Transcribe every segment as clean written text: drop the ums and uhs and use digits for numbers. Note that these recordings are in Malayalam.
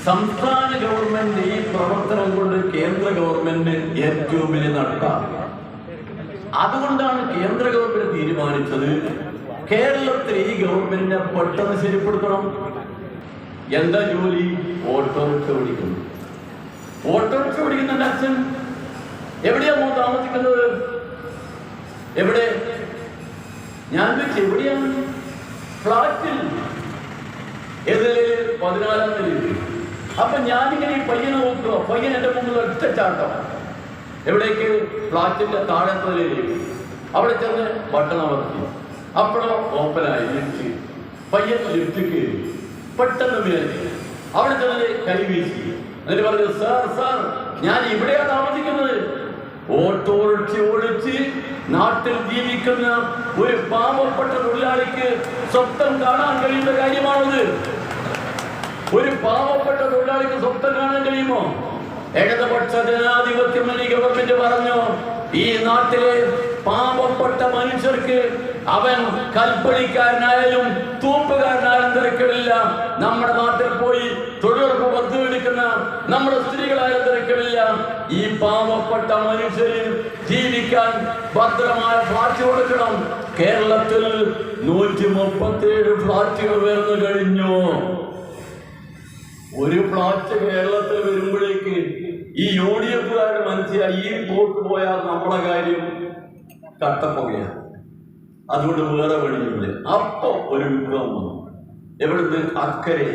സംസ്ഥാന ഗവൺമെന്റ് ഈ പ്രവർത്തനം കൊണ്ട് കേന്ദ്ര ഗവൺമെന്റ് ഏറ്റവും വലിയ നട്ടാണ്. അതുകൊണ്ടാണ് കേന്ദ്ര ഗവൺമെന്റ് തീരുമാനിച്ചത് കേരളത്തിൽ ഈ ഗവൺമെന്റിനെ പെട്ടെന്ന് ശരിപ്പെടുത്തണം. എന്താ ജോലി? ഓട്ടോറിക്ഷ ഓടിക്കുന്നു. ഓട്ടോറിക്ഷ ഓടിക്കുന്നുണ്ട് അച്ഛൻ. എവിടെയാ താമസിക്കുന്നത്? എവിടെ? ഞാൻ ചോദിച്ചു എവിടെയാണ്? ഫ്ലാറ്റിൽ. ഏതില്? 14-ാം നിലയിൽ. അപ്പൊ ഞാനിങ്ങനെ ഈ പയ്യനെ നോക്കുക. പയ്യൻ എന്റെ മുമ്പിൽ ഒറ്റച്ചാട്ടം. എവിടേക്ക്? ഫ്ലാറ്റിന്റെ താഴത്തെ നിലയിലേക്ക്. അവിടെ ചെന്ന് ബട്ടൺ അമർത്തി. അപ്പോഴോ ഓപ്പനായി ലിഫ്റ്റ്. പയ്യൻ ലിഫ്റ്റ് കയറി. പെട്ടെന്ന് വിചാരിച്ചു. അവിടെ ചെന്ന് കൈ വീശി. എന്നിട്ട് പറഞ്ഞു, സാർ സാർ ഞാൻ ഇവിടെയാ താമസിക്കുന്നത്. ഓട്ടോറിക്ഷ ഓടിച്ച് നാട്ടിൽ ജീവിക്കുന്ന ഒരു പാവപ്പെട്ട തൊഴിലാളിക്ക് സ്വപ്നം കാണാൻ കഴിയുന്ന കാര്യമാണത്. ഒരു പാവപ്പെട്ട തൊഴിലാളിക്ക് സ്വപ്നം കാണാൻ കഴിയുമോ? ഇടതുപക്ഷ ജനാധിപത്യ മുന്നണി ഗവൺമെന്റ് പറഞ്ഞു, ഈ നാട്ടിലെ പാവപ്പെട്ട മനുഷ്യർക്ക് അവൻ കൽപ്പണിക്കാരനായാലും തൂപ്പുകാരനായാലും തിരക്കില്ല. നമ്മുടെ നാട്ടിൽ പോയി തൊഴിലുറപ്പ് പദ്ധതി എടുക്കുന്ന നമ്മുടെ സ്ത്രീകളായാലും തിരക്കില്ല. ഈ പാവപ്പെട്ട മനുഷ്യര് ജീവിക്കാൻ ഭദ്രമായ ഫ്ലാറ്റ് കൊടുക്കണം. കേരളത്തിൽ 137 ഫ്ലാറ്റുകൾ ഉയർന്നു കഴിഞ്ഞു. ഒരു ഫ്ലാറ്റ് കേരളത്തിൽ വരുമ്പോഴേക്ക് ഈ യുഡിഎഫുകാരുടെ മനസ്സിലായി ഈ പോക്ക് പോയാൽ നമ്മളെ കാര്യം കട്ടപ്പുകയാണ്. അതുകൊണ്ട് വേറെ വഴിയില്ല. അപ്പൊ ഒരു വിപ്ലവം വന്നു. എവിടുന്ന്? അക്കരെ.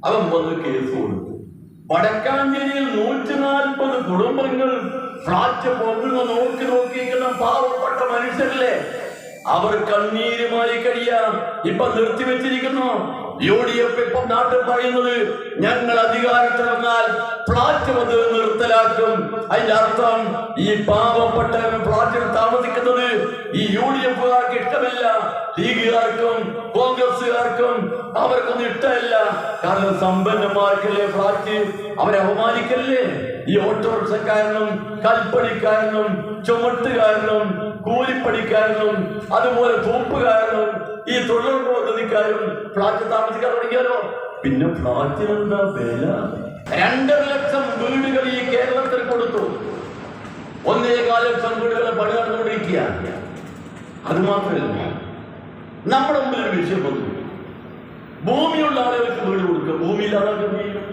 അവൻ വന്ന് കേസ് കൊടുത്തു. വടക്കാഞ്ചേരിയിൽ 140 കുടുംബങ്ങൾ ഫ്ലാറ്റ് പോകുന്ന നോക്കിയിരിക്കുന്ന പാവപ്പെട്ട മനുഷ്യരല്ലേ. അവർ കണ്ണീരുമായി കഴിയാം. ഇപ്പൊ നിർത്തിവെച്ചിരിക്കുന്നു. യുഡിഎഫ് ഇപ്പം നാട്ടിൽ പറയുന്നത്, ഞങ്ങൾ അധികാരത്തിൽ വന്നാൽ ഫ്ലാറ്റ് വന്ന് നിർത്തലാക്കും. അതിന്റെ അർത്ഥം ഈ പാവപ്പെട്ട ഫ്ലാറ്റിൽ താമസിക്കുന്നത് ഈ യുഡിഎഫുകാർക്ക് ഇഷ്ടമല്ല. ലീഗുകാർക്കും കോൺഗ്രസുകാർക്കും അവർക്കൊന്നും ഇഷ്ടമല്ല. കാരണം സമ്പന്നന്മാർക്കല്ലേ ഫ്ലാറ്റ്. അവരെ അപമാനിക്കല്ലേ. ഈ ഓട്ടോറിക്ഷക്കാരനും കൽപ്പണിക്കാരനും ചുമട്ടുകാരനും കൂലിപ്പണിക്കാരനും അതുപോലെ തൂപ്പുകാരനും ഈ തൊഴിലുറപ്പ് പദ്ധതിക്കാരും ഫ്ലാറ്റ് താമസിക്കാൻ തുടങ്ങിയാലോ. പിന്നെ ഫ്ലാറ്റിനെന്താ വില? 2.5 ലക്ഷം വീടുകൾ ഈ കേരളത്തിൽ കൊടുത്തു. 1.25 ലക്ഷം വീടുകളെ പണി നടന്നുകൊണ്ടിരിക്കുകയാണ്. അത് മാത്രമല്ല, നമ്മുടെ മുമ്പിൽ ഒരു വിഷയം വന്നു. ഭൂമിയുള്ള ആളുകൾക്ക് വീട് കൊടുക്കുക, ഭൂമിയില്ലാതെ എന്ത് ചെയ്യും?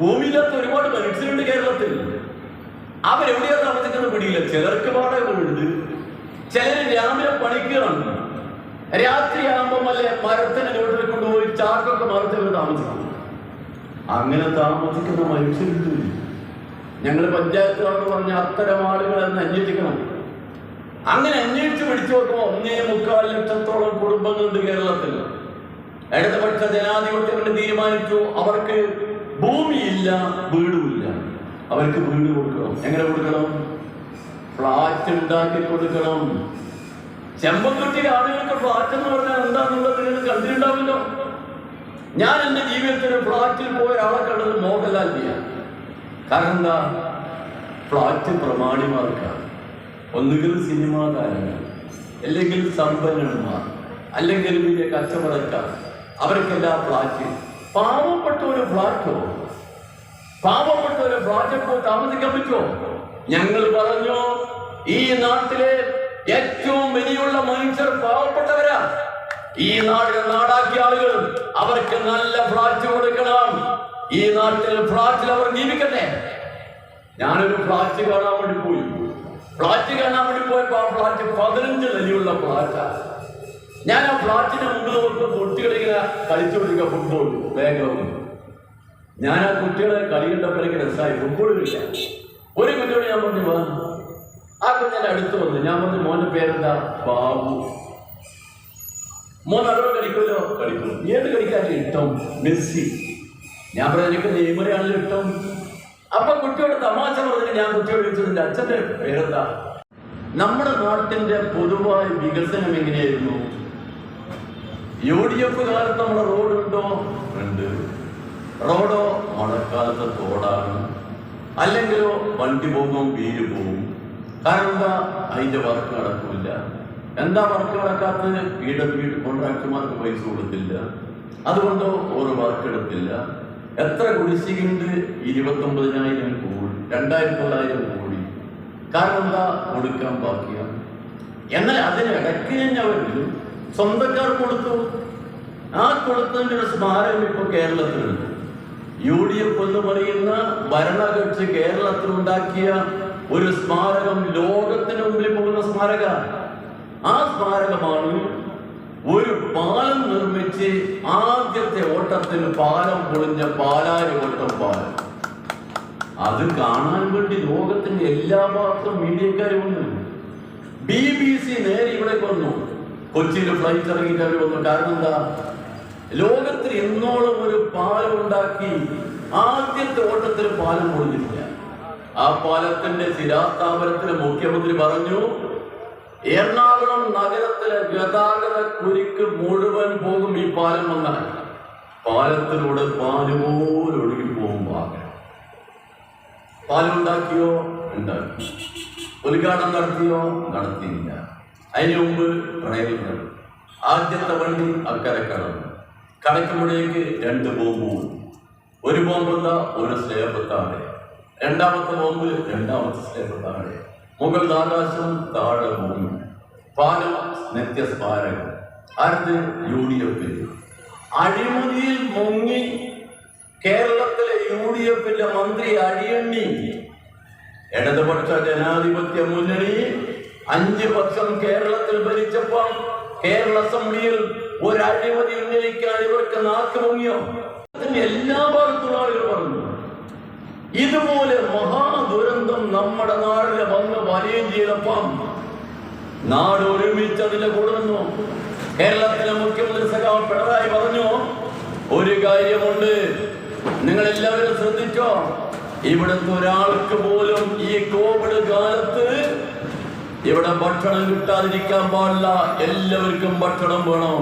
ഭൂമിയില്ലാത്ത ഒരുപാട് മനുഷ്യരുണ്ട് കേരളത്തിൽ. അവരെവിടെയാ താമസിക്കുന്ന പിടിയില്ല. ചിലർക്ക് വാടക വീട്, ചിലര് രാവിലെ പണിക്കുകയാണ്. രാത്രിയാകുമ്പോൾ അല്ലെ മരത്തിന് ചുവട്ടിൽ കൊണ്ടുപോയി ചാക്കൊക്കെ മരത്തിൽ താമസിക്കണം. അങ്ങനെ താമസിക്കുന്ന മനുഷ്യരുണ്ട്. ഞങ്ങൾ പഞ്ചായത്തുകാരോട് പറഞ്ഞ അത്തരം ആളുകളെ അന്വേഷിക്കണം. അങ്ങനെ അന്വേഷിച്ച് പിടിച്ചു നോക്കുമ്പോൾ 1.25 ലക്ഷത്തോളം കുടുംബങ്ങളുണ്ട് കേരളത്തിൽ. ഇടതുപക്ഷ ജനാധിപത്യം തീരുമാനിച്ചു അവർക്ക് ഭൂമിയില്ല, വീടുമില്ല. അവർക്ക് വീട് കൊടുക്കണം. എങ്ങനെ കൊടുക്കണം? ഫ്ലാറ്റ് ഉണ്ടാക്കി കൊടുക്കണം. ചെമ്പൻകുട്ടിയിലെ ആളുകൾക്ക് ഫ്ലാറ്റ് എന്ന് പറഞ്ഞാൽ എന്താണെന്നുള്ളത് നിങ്ങൾ കണ്ടിട്ടുണ്ടാവില്ലോ. ഞാൻ എന്റെ ജീവിതത്തിൽ ഫ്ലാറ്റിൽ പോയ ആളെ കണ്ടത് മോഹൻലാലിനെയാണ്. കാരണം എന്താ? ഫ്ലാറ്റ് പ്രമാണിമാർക്കാണ്. ഒന്നുകിൽ സിനിമാ താരങ്ങൾ, അല്ലെങ്കിൽ സമ്പന്നന്മാർ, അല്ലെങ്കിൽ വലിയ കച്ചവടക്കാർ. അവർക്കെല്ലാം ഫ്ലാറ്റ്. പാവപ്പെട്ട ഒരു ഫ്ലാറ്റോ, പാവപ്പെട്ട ഒരു ഫ്ലാറ്റിൽ പോയി താമസിക്കാൻ പറ്റുമോ? ഞങ്ങൾ പറഞ്ഞു, ഈ നാട്ടിലെ ഏറ്റവും വലിയുള്ള മനുഷ്യർ പാവപ്പെട്ടവരാ. ഈ നാടാക്കിയ ആളുകൾ അവർക്ക് നല്ല ഫ്ലാറ്റ് കൊടുക്കണം. ഈ നാട്ടിൽ ഫ്ലാറ്റിൽ അവർ ജീവിക്കട്ടെ. ഞാനൊരു ഫ്ലാറ്റ് കാണാൻ വേണ്ടി പോയി. ഫ്ലാറ്റ് കാണാൻ വേണ്ടി പോയപ്പോ ആ ഫ്ലാറ്റ് 15 നിലയുള്ള ഫ്ലാറ്റാ. ഞാൻ ആ ഫ്ലാറ്റിന്റെ മുമ്പിൽ നോക്കുമ്പോൾ കുട്ടികളിങ്ങനെ കളിച്ചുകൊണ്ടിരിക്കുക ഫുട്ബോൾ ബാക്ക്ഗ്രൗണ്ടിൽ. ഞാൻ ആ കുട്ടികളെ കളി കണ്ടപ്പോൾ എനിക്ക് രസമായി. ഫുട്ബോൾ കളിക്കാൻ ഒരു കുട്ടിയോട് ഞാൻ പറഞ്ഞു വാ. ആ കുഞ്ഞിന്റെ അടുത്ത് വന്നു. ഞാൻ പറഞ്ഞു മോന്റെ പേരെന്താ? ബാബു. മോൻ അതോടെ കളിക്കുമല്ലോ? കളിക്കും. ഏത് കളിക്കാനും ഇഷ്ടം? മെസ്സി. ഞാൻ പറഞ്ഞു എനിക്ക് നെയ്മറയാണല്ലോ ഇഷ്ടം. അപ്പൊ കുട്ടിയോട് തമാശ പറഞ്ഞിട്ട് ഞാൻ കുട്ടിയോട് ചോദിച്ചതിന്റെ അച്ഛന്റെ പേരെന്താ? നമ്മുടെ നാട്ടിന്റെ പൊതുവായ വികസനം എങ്ങനെയായിരുന്നു? യുഡിഎഫ് കാലത്ത് നമ്മുടെ റോഡുണ്ടോ? ഉണ്ട്. റോഡോ മഴക്കാലത്തെ തോടാണ്, അല്ലെങ്കിലോ വണ്ടി പോകുമ്പോൾ വീര് പോകും. കാരണം എന്താ? അതിന്റെ വർക്ക് നടക്കില്ല. എന്താ വർക്ക് നടക്കാത്തത്? വീട് കോൺട്രാക്ടർമാർക്ക് പൈസ കൊടുത്തില്ല, അതുകൊണ്ട് ഒരു വർക്ക് എടുത്തില്ല. എത്ര കുടിശ്ശികയുണ്ട്? 29,000 കോടി, 2,900 കോടി. കാരണം എന്താ? കൊടുക്കാൻ ബാക്കിയാണ്. എന്നാൽ അതിനിടയ്ക്ക് തന്നെ അവർ സ്വന്തക്കാർ കൊടുത്തു. ആ കൊടുത്തതിൻ്റെ ഒരു സ്മാരകം ഇപ്പോൾ കേരളത്തിലുണ്ട്. UDF എന്ന് പറയുന്ന ഭരണകക്ഷി കേരളത്തിലുണ്ടാക്കിയ ഒരു സ്മാരകം ലോകത്തിന് മുമ്പിൽ പോകുന്ന സ്മാരക. ആ സ്മാരകമാണ് ഒരു പാലം നിർമ്മിച്ച് ആദ്യത്തെ ഓട്ടത്തിൽ പാലം പൊളിഞ്ഞ പാലാരി വട്ടം പാലം. അത് കാണാൻ വേണ്ടി ലോകത്തിന്റെ എല്ലാ ഭാഗത്തും മീഡിയക്കാരും വന്നു. BBC നേരെ ഇവിടെ വന്നു. കൊച്ചിയിൽ ഫ്ലൈറ്റ് ഇറങ്ങിയിട്ട് അവർ വന്നു. കാരണം എന്താ? ലോകത്തിൽ എന്നോളം ഒരു പാലം ഉണ്ടാക്കി ആദ്യത്തെ ഓട്ടത്തിൽ പാലം പൊളിഞ്ഞിട്ടില്ല. ആ പാലത്തിന്റെ ശിലാസ്ഥാപനത്തിന് മുഖ്യമന്ത്രി പറഞ്ഞു, എറണാകുളം നഗരത്തിലെ ഗതാഗത കുരുക്ക് മുഴുവൻ പോകും ഈ പാലം വന്നാൽ. പാലത്തിലൂടെ പാലുപോലെ ഒഴുകി പോകുമ്പോൾ പാലം ഉണ്ടാക്കിയോ? ഉണ്ടാക്കി. ഉദ്ഘാടനം നടത്തിയോ? നടത്തിയില്ല. അതിന് മുമ്പ് പ്രളയം. ആദ്യത്തെ വണ്ടി അക്കരെ കടന്നു. കടക്കുമ്പോഴേക്ക് 2 ബോംബ്. ഒരു ബോംബ് എന്താ? ഒരു സ്ലേബ് താഴെ. രണ്ടാമത്തെ ബോംബ് രണ്ടാമത്തെ സ്ലേബ് താഴെ. മുകളിൽ ആകാശം, താഴെ ഭൂമി. പാലം നിത്യസ്മാരകം. അടുത്ത് UDF. അഴിമതിയിൽ മുങ്ങി കേരളത്തിലെ UDF മന്ത്രി അഴിയണ്ണി. ഇടതുപക്ഷ ജനാധിപത്യ മുന്നണി 5 വർഷം കേരളത്തിൽ ഭരിച്ചപ്പോൾ കേരള അസംബ്ലിയിൽ ഒരു അഴിമതി ഉന്നയിക്കാൻ ഇവർക്ക് നാക്ക് മുങ്ങിയോ? എല്ലാ ഭാഗത്തുള്ള ആളുകൾ പറഞ്ഞു, ഇതുപോലെ മഹാദുരന്തം നമ്മുടെ നാടിനെ വന്ന് വലയം ചെയ്തപ്പം നാട് ഒരുമിച്ച് അതിനെ കൊടുന്നു. കേരളത്തിലെ മുഖ്യമന്ത്രി സഖാവ് പിണറായി പറഞ്ഞു, ഒരു കാര്യമുണ്ട്, നിങ്ങളെല്ലാവരും ശ്രദ്ധിച്ചോ, ഇവിടുത്തെ ഒരാൾക്ക് പോലും ഈ കോവിഡ് കാലത്ത് ഇവിടെ ഭക്ഷണം കിട്ടാതിരിക്കാൻ പാടില്ല, എല്ലാവർക്കും ഭക്ഷണം വേണം.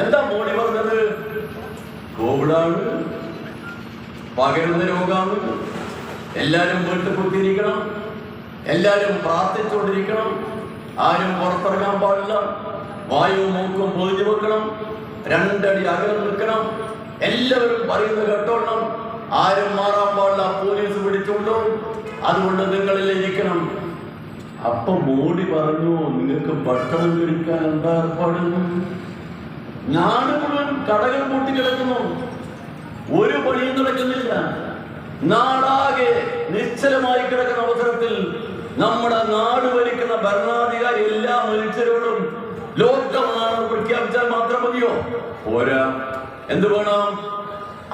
എന്താ മോഡി പറഞ്ഞത്? കോവിഡാണ്, പകരുന്ന രോഗമാണ്, എല്ലാവരും വീട്ടിൽ കുത്തിയിരിക്കണം, എല്ലാവരും പ്രാർത്ഥിച്ചുകൊണ്ടിരിക്കണം, ആരും പുറത്തിറങ്ങാൻ പാടില്ല, വായു മൂക്കും പൊതിഞ്ഞു വെക്കണം, 2 അടി അകലം നിൽക്കണം, എല്ലാവരും പറയുന്നത് കേട്ടോളണം, ആരും മാറാൻ പാടില്ല, പോലീസ് പിടിച്ചോണ്ടോ, അതുകൊണ്ട് നിങ്ങളിൽ ഇരിക്കണം. അപ്പൊ മോഡി പറഞ്ഞു, നിങ്ങൾക്ക് ഭക്ഷണം കഴിക്കാൻ എന്താ ഏർപ്പാട്? നാട് മുഴുവൻ കടകൾ പൂട്ടി കിടക്കുന്നു, ഒരു പണിയും നടക്കുന്നില്ല, നാടാകെ നിശ്ചലമായി കിടക്കുന്ന അവസരത്തിൽ നമ്മുടെ നാട് ഭരിക്കുന്ന ഭരണാധികാരി എല്ലാ മനുഷ്യരോടും ലോക്ക്ഡൌൺ പ്രഖ്യാപിച്ചാൽ മാത്രം മതിയോ? പോരാ. എന്ത് വേണം?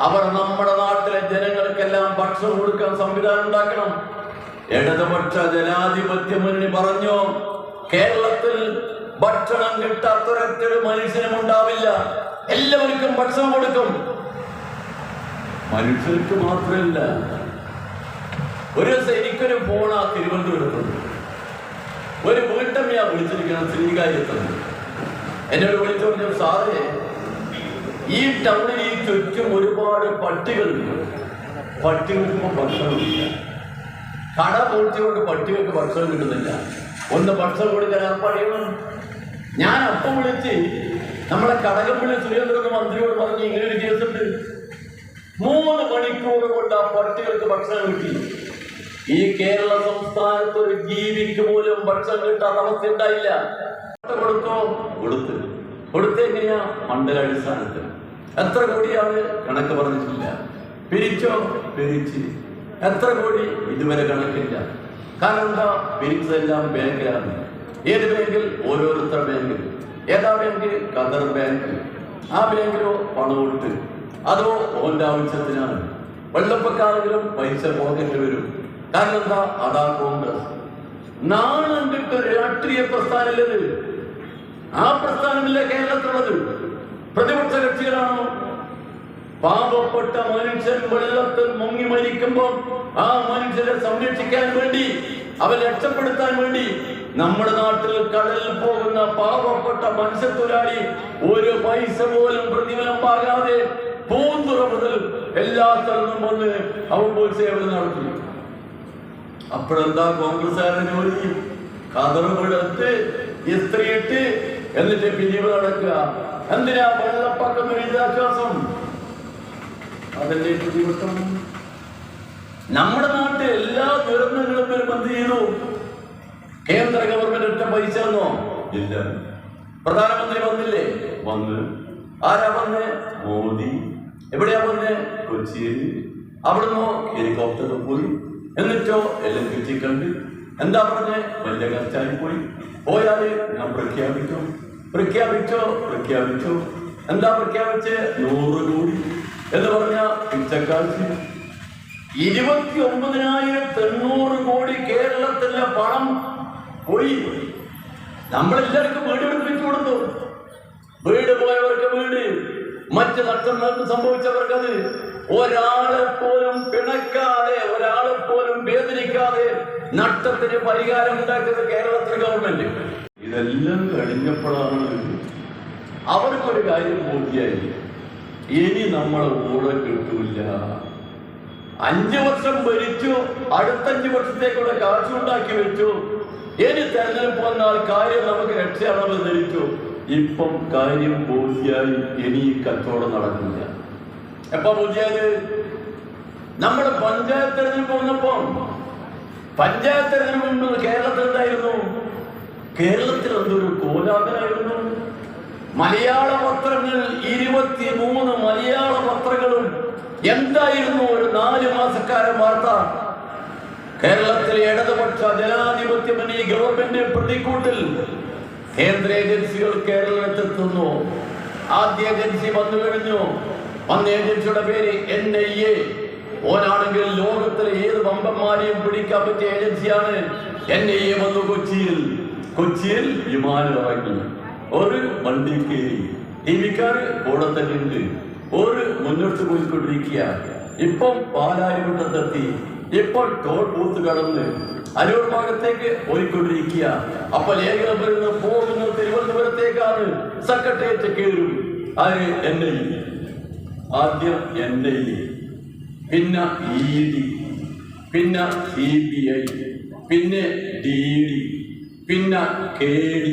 അവർ നമ്മുടെ നാട്ടിലെ ജനങ്ങൾക്കെല്ലാം ഭക്ഷണം കൊടുക്കാൻ സംവിധാനം ഉണ്ടാക്കണം. ഇടതുപക്ഷ ജനാധിപത്യ മുന്നണി പറഞ്ഞു, കേരളത്തിൽ ഭക്ഷണം കിട്ടാത്തൊരൊറ്റൊരു മനുഷ്യനും ഉണ്ടാവില്ല, എല്ലാവർക്കും ഭക്ഷണം കൊടുക്കും. മനുഷ്യർക്ക് മാത്രമല്ല, ഒരു എനിക്കൊരു ഫോണാ തിരുവനന്തപുരത്തുണ്ട്. ഒരു വീട്ടമ്മയാ വിളിച്ചിരിക്കണം, ശ്രീകാര്യത്തിൽ. എന്നോട് വിളിച്ചു പറഞ്ഞു, സാറേ, ഈ ടൗണിൽ ഈ ചുറ്റും ഒരുപാട് പട്ടികളുണ്ട്, പട്ടികൾക്ക് ഭക്ഷണമില്ല, കട പൂട്ടിക്കൊണ്ട് പട്ടികൾക്ക് ഭക്ഷണം കിട്ടുന്നില്ല, ഒന്ന് ഭക്ഷണം കൊടുക്കാൻ ഏർപ്പാട് ചെയ്യണം. ഞാൻ അപ്പം വിളിച്ച് നമ്മളെ കടകംപള്ളി സുരേന്ദ്രൻ മന്ത്രിയോട് പറഞ്ഞു, ഇങ്ങനെ ഒരു കേസുണ്ട്, 3 മണിക്കൂർ കൊണ്ട് ആ പട്ടികൾക്ക് ഭക്ഷണം കിട്ടി. ഈ കേരള സംസ്ഥാനത്ത് ഒരു ജീവിക്ക് പോലും ഭക്ഷണം കിട്ടാൻ അവസ്ഥ ഉണ്ടായില്ല. കൊടുത്തോ? കൊടുത്തെങ്ങനെയാ? മണ്ഡലാടിസ്ഥാനത്തിൽ. എത്ര കോടിയാണ്? കണക്ക് പറഞ്ഞിട്ടില്ല. പിരിച്ചോ? പിരിച്ച്. എത്ര കോടി? ഇതുവരെ കണക്കില്ല. കാരണം എന്താ? പിരിച്ചതെല്ലാം ബാങ്കിലാണ്. ഏത് ബാങ്കിൽ? ഓരോരുത്തർ ബാങ്കിൽ. ഏതാ ബാങ്ക്? Qatar bank. ആ ബാങ്കിലോ പണമിട്ട്, അതോ ഓന്റെ ആവശ്യത്തിനാണ്. വെള്ളപ്പക്കാരെങ്കിലും പൈസ പോകേണ്ടി വരും. കാരണം എന്താ? അതാ കോൺഗ്രസ്. നാണം കിട്ട രാഷ്ട്രീയ പ്രസ്ഥാനമല്ലത്. ആ പ്രസ്ഥാനമില്ല കേരളത്തിലുള്ളത്. പ്രതിപക്ഷ കക്ഷികളാണോ? പാവപ്പെട്ട മനുഷ്യൻ വെള്ളത്തിൽ മുങ്ങി മരിക്കുമ്പോൾ ആ മനുഷ്യരെ സംരക്ഷിക്കാൻ വേണ്ടി, അവരെ രക്ഷപ്പെടുത്താൻ വേണ്ടി നമ്മുടെ നാട്ടിൽ കടലിൽ പോകുന്ന പാവപ്പെട്ട മത്സ്യത്തൊഴിലാളി ഒരു പൈസ പോലും പ്രതിഫലം പാകാതെ പൂന്തുറ മുതൽ എല്ലാ സ്ഥലത്തും വന്ന് അവൻ പോയി സേവനം നടത്തി. അപ്പോഴെന്താ കോൺഗ്രസ്സുകാരുടെ ജോലി? കതറുമെടുത്ത് ഇസ്ത്രീയിട്ട് എന്നിട്ട് പിരിവ് നടക്കുക. എന്തിനാ? വെള്ളപ്പൊക്കം ദുരിതാശ്വാസം. അതല്ലേ പ്രതിവട്ടം. നമ്മുടെ നാട്ടിൽ എല്ലാ ദുരന്തങ്ങളും വരുമ്പോൾ എന്ത് ചെയ്തു? കേന്ദ്ര ഗവൺമെന്റ് ഒറ്റ പൈസ തന്നോ? ഇല്ല. പ്രധാനമന്ത്രി വന്നില്ലേ? വന്ന്. ആരാ വന്ന്? മോദി. എവിടെയാ വന്ന്? കൊച്ചിയിൽ. അവിടുന്ന് ഹെലികോപ്റ്ററിൽ പോയി. എന്നിട്ടോ എല്ലാം ചുറ്റിക്കണ്ട്. എന്താ പറഞ്ഞ്? വലിയ കർച്ചായി പോയി. പോയാല് ഞാൻ പ്രഖ്യാപിച്ചോ. എന്താ പ്രഖ്യാപിച്ച്? 100 കോടി എന്ന് പറഞ്ഞ പിച്ചക്കാശ്. 29,800 കോടി കേരളത്തിലെ പണം പോയി. നമ്മളെല്ലാവർക്കും വീട് വെച്ചു കൊടുത്തു. വീട് പോയവർക്ക് വീട്, മറ്റ് നഷ്ടങ്ങൾക്ക് സംഭവിച്ചവർക്ക് അത്. ഒരാളെ പോലും പിണക്കാതെ, ഒരാളെ പോലും വേദനിക്കാതെ നഷ്ടത്തിന് പരിഹാരം ഉണ്ടാക്കിയത് കേരളത്തിലെ ഗവൺമെന്റ്. ഇതെല്ലാം കഴിഞ്ഞപ്പോഴാണ് അവർക്കൊരു കാര്യം പൂർത്തിയായി. ഇനി നമ്മളെ കൂടെ കിട്ടൂല. 5 വർഷം ഭരിച്ചു, അടുത്ത 5 വർഷത്തേക്കൂടെ കാശുണ്ടാക്കി വെച്ചു. ഇനി തെരഞ്ഞെടുപ്പ് വന്നാൽ കാര്യം നമുക്ക് രക്ഷയാണെന്ന് ധരിച്ചു. ഇപ്പം കാര്യം പൂർത്തിയായി. ഇനി കച്ചവടം നടക്കില്ല. എപ്പോ പൂർത്തിയായത്? നമ്മുടെ പഞ്ചായത്ത് തെരഞ്ഞെടുപ്പ് വന്നപ്പോ, പഞ്ചായത്ത് തെരഞ്ഞെടുപ്പ് കേരളത്തിൽ എന്തായിരുന്നു? കേരളത്തിൽ എന്തൊരു കോലാഹലമായിരുന്നു. മലയാള പത്രങ്ങൾ 23 മലയാള പത്രങ്ങളും എന്തായിരുന്നു ഒരു 4 മാസക്കാരൻ വാർത്ത? കേരളത്തിലെ ഇടതുപക്ഷ ജനാധിപത്യ മുന്നണി ഗവൺമെന്റ് പ്രതിക്കൂട്ടിൽ കേന്ദ്ര ഏജൻസികൾ കേരളത്തിലെത്തുന്നു. ആദ്യ ഏജൻസി വന്നു കഴിഞ്ഞു. വന്ന ഏജൻസിയുടെ പേര് NIA. ഓനാണെങ്കിൽ ലോകത്തിലെ ഏത് വമ്പന്മാരെയും പിടിക്കാൻ പറ്റിയ ഏജൻസിയാണ്. NIA വന്നു കൊച്ചിയിൽ വിമാനം ഇറങ്ങി. ഒരു വണ്ടി കയറി. ടിവിക്കാര് കൂടെ തന്നെ ഉണ്ട്. ഒരു മുന്നോട്ട് പോയിക്കൊണ്ടിരിക്കുക. ഇപ്പം പാലാരിവട്ടത്തെത്തി. ഇപ്പോൾ ടോൾ ബൂത്ത് കടന്ന് അരൂർ ഭാഗത്തേക്ക് പോയിക്കൊണ്ടിരിക്കുക. അപ്പൊ ലേഖനം വരുന്ന പോകുന്ന തിരുവനന്തപുരത്തേക്കാണ്. സെക്രട്ടേറിയറ്റ് കയറും. ആര്? NIA. ആദ്യം NIA, പിന്നെ ED, പിന്നെ CBI, പിന്നെ DD, പിന്നെ KD.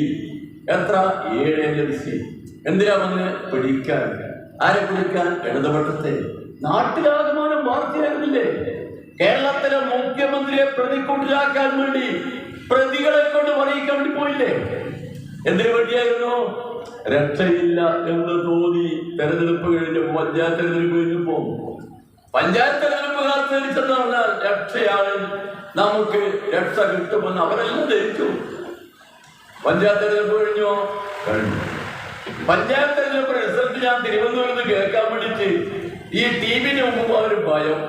എത്ര? 7 ഏജൻസി. എന്തിനാ വന്ന്? പിടിക്കാൻ. ആരെ പിടിക്കാൻ? ഇടതുപക്ഷത്തെ. നാട്ടിലാകമാനം വാർത്തയാകുന്നില്ലേ? കേരളത്തിലെ മുഖ്യമന്ത്രിയെ പ്രതിക്കൂട്ടിലാക്കാൻ വേണ്ടി പ്രതികളെ കൊണ്ട് പറയിക്കാൻ വേണ്ടി പോയില്ലേ? എന്തിനു വേണ്ടിയായിരുന്നു? രക്ഷയില്ല എന്ന് തോന്നി. തെരഞ്ഞെടുപ്പ് കഴിഞ്ഞപ്പോ, പഞ്ചായത്ത് തെരഞ്ഞെടുപ്പ് കഴിഞ്ഞപ്പോ, പഞ്ചായത്ത് തെരഞ്ഞെടുപ്പ് കാലത്ത് ധരിച്ചെന്ന് പറഞ്ഞാൽ രക്ഷയാണ്, നമുക്ക് രക്ഷ കിട്ടുമെന്ന് അവരെല്ലാം ധരിച്ചു. പഞ്ചായത്ത് തെരഞ്ഞെടുപ്പ് കഴിഞ്ഞു. പഞ്ചായത്ത് തെരഞ്ഞെടുപ്പ് റിസൾട്ട് ഞാൻ തിരുവനന്തപുരത്ത് കേൾക്കാൻ വേണ്ടിട്ട് ഈ ടീമിന് മുമ്പ് ഒരു ഭയം.